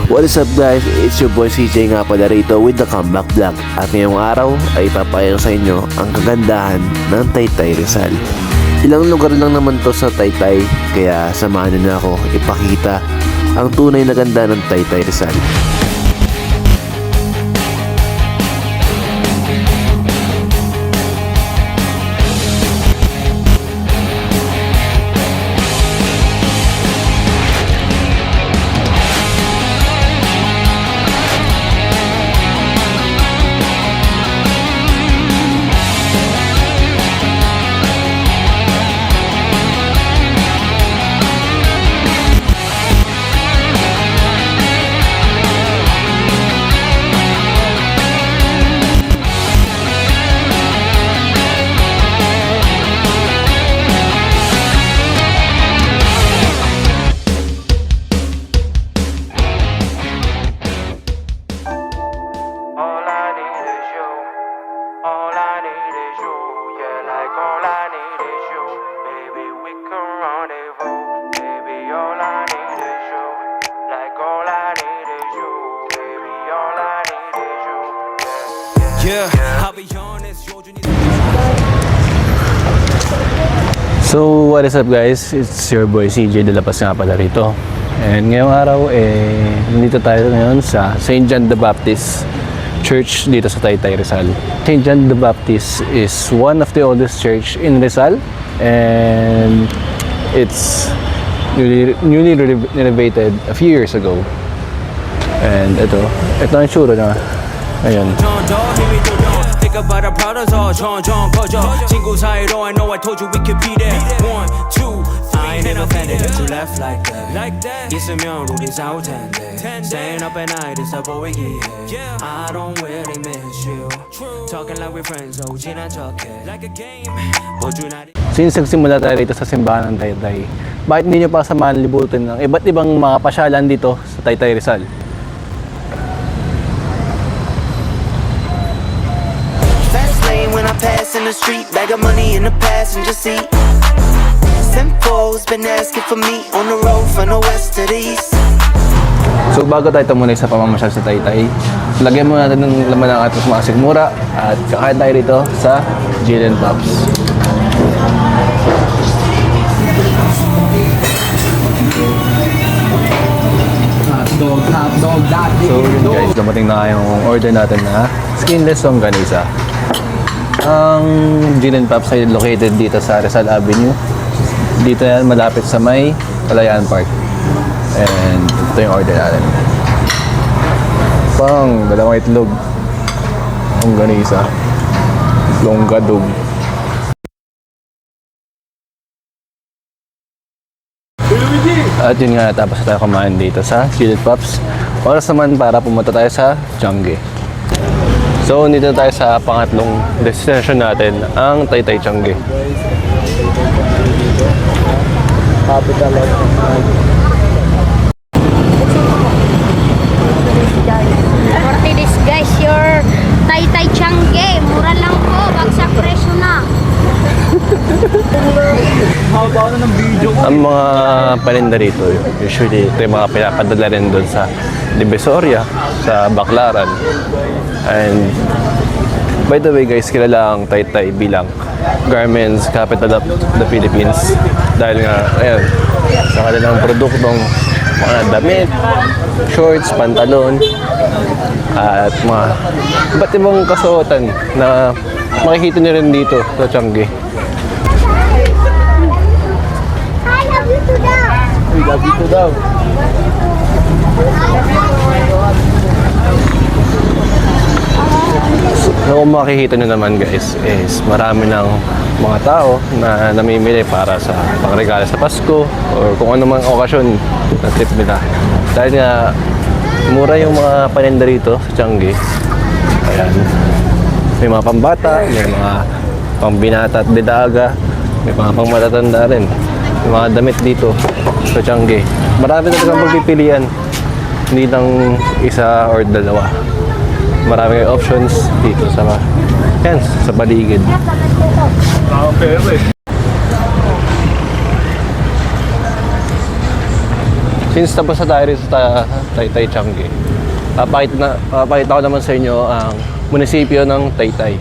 What is up guys? It's your boy CJ nga pala rito with the comeback vlog. At ngayong araw ay papayang sa inyo ang kagandahan ng Taytay Rizal. Ilang lugar lang naman to sa Taytay, kaya samahan niyo na ako ipakita ang tunay na ganda ng Taytay Rizal. So what is up guys, it's your boy CJ De La Paz nga pala rito. And ngayong araw nandito tayo ngayon sa St. John the Baptist Church dito sa Taytay Rizal. St. John the Baptist is one of the oldest church in Rizal, and it's newly renovated a few years ago. And ito ang itsura na ngayon. About our products all John 거저 친구 사이로 I know I told you we could be there 1, 2, 3 I ain't never offended if you left like that 있으면 우린 싸울 텐데 Staying up at night is a 보이기에 I don't really miss you Talking like we're friends oh 지난 척해 Like a game Since nagsimula tayo dito sa simbahan ng Taytay, bakit hindi nyo pa samahan libutin ng iba't ibang mga pasyalan dito sa Taytay Rizal? When I pass in the street, bag of money in the passenger seat. Simcoe's been asking for me on the road from the west to the east. So bago tayo tumuloy sa pamamasyal sa Taytay, lagyan muna natin ng laman ng ating mga sigmura at kakain tayo dito sa Jill & Pops. So yun guys, dumating na yung order natin na skinless longganisa. Ang Jill & Pops ay located dito sa Rizal Avenue. Dito yan, malapit sa may Kalayaan Park. And ito yung order natin. Dalawang itlog. Longganisa. Longgadog. At yun nga, tapos tayo kumain dito sa Jill & Pops. Oras naman para pumunta tayo sa Changi. So, dito tayo sa pangatlong destination natin, ang Taytay Changi. This guys, your Taytay Changi. Mura lang po, bagsak presyo na. Ang mga paninda rito, usually ito yung mga pinapadala rin doon sa Divisoria, sa Baclaran. And by the way guys, kilala ang Taytay bilang garments capital of the Philippines. Dahil nga, ayan, sa kanilang produktong mga damit, shorts, pantalon, at mga iba't ibang kasuotan na makikita nyo rin dito sa Changi. Love you too daw. So, kung makikita nyo naman guys is marami ng mga tao na namimili para sa pangregalo sa Pasko or kung ano mang okasyon na trip nila. Dahil nga mura yung mga paninda rito sa Changi. Ayan. May mga pambata, may mga pambinata at bidaga, may mga pangmatatanda rin. May mga damit dito sa Changi. Marami talagang pagpipilian. Hindi lang isa or dalawa. Marami kayong options dito sa paligid. Since tapos na tayo rin sa Taytay Changi, papakita ko naman sa inyo ang munisipyo ng Taytay.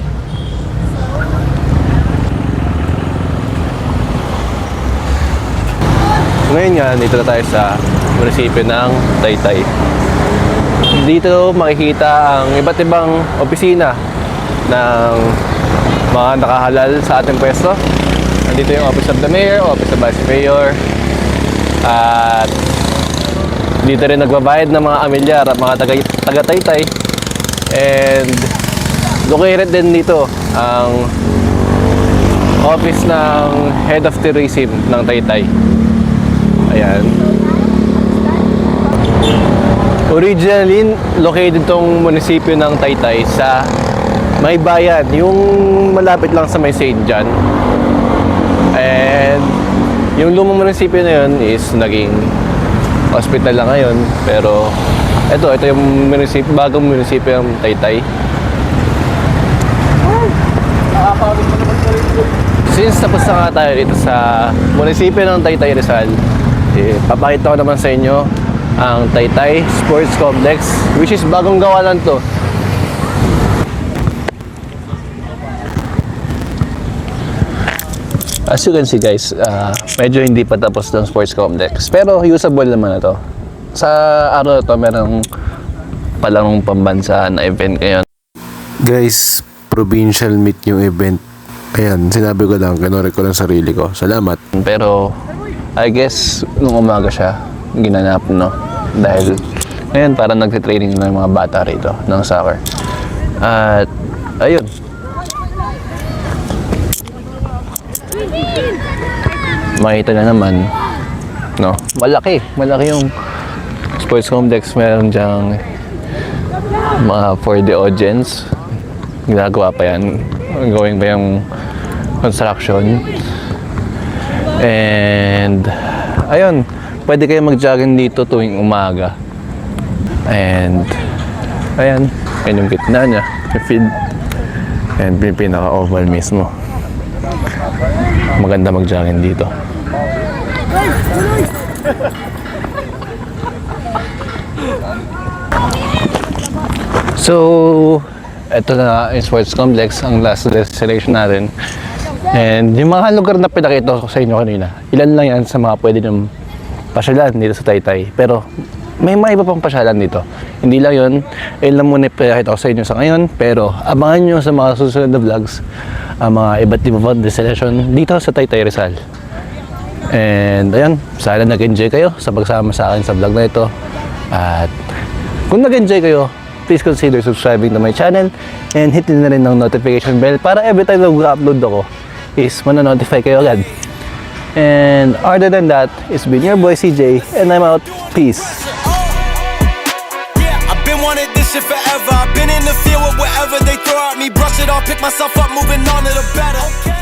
Ngayon nga, dito na tayo sa munisipyo ng Taytay. Dito makikita ang iba't ibang opisina ng mga nakahalal sa ating pwesto. Nandito yung Office of the Mayor, Office of Vice Mayor, at dito rin nagbabayad ng mga amilyar at mga taga-Taytay. And located din dito ang office ng Head of Tourism ng Taytay. Ayan. Originally, located itong munisipyo ng Taytay sa May Bayan, yung malapit lang sa May St. John. And yung lumang munisipyo na yun is naging hospital lang ngayon. Pero ito yung munisipyo, bagong munisipyo ng Taytay. Since tapos na nga tayo dito sa munisipyo ng Taytay Rizal, papakita ko naman sa inyo ang Taytay Sports Complex, which is bagong gawa lang to. As you can see guys, medyo hindi pa tapos ng sports complex, pero usable naman na to. Sa araw na to, meron palang pambansa na event ngayon. Guys, provincial meet yung event. Ayan, sinabi ko lang, kinorek ko lang sarili ko. Salamat. Pero I guess nung umaga siya ginanap, no? Dahil ngayon parang nagtitraining na yung mga bata rito ng soccer. At ayun, makita na naman, no? Malaki yung sports complex. Meron diyang mga for the audience. Ginagawa pa yan. Going pa yung construction. And ayun, pwede kayo mag-jogging dito tuwing umaga. And ayan, yan yung gitna niya, yung field. And pinaka-oval mismo. Maganda mag-jogging dito. So, ito na yung sports complex, ang last destination natin. And yung mga lugar na pinakita ko sa inyo kanina, ilan lang yan sa mga pwede ng pasyalan dito sa Taytay. Pero may mga iba pang pasyalan dito. Hindi lang yun, ilan lang muna pinakita ko sa inyo sa ngayon. Pero abangan nyo sa mga susunod na vlogs ang mga iba't iba pang destination dito sa Taytay Rizal. And ayun, sana nag-enjoy kayo sa pagsama sa akin sa vlog na ito. At kung nag-enjoy kayo, please consider subscribing to my channel and hit na rin ng notification bell para every time na mag-upload ako is mana-notify kayo agad. And other than that, it's been your boy CJ and I'm out. Peace. Yeah, I've been wanting this shit forever. I've been in the field with whatever they throw at me. Brush it off, pick myself up, moving on to the better.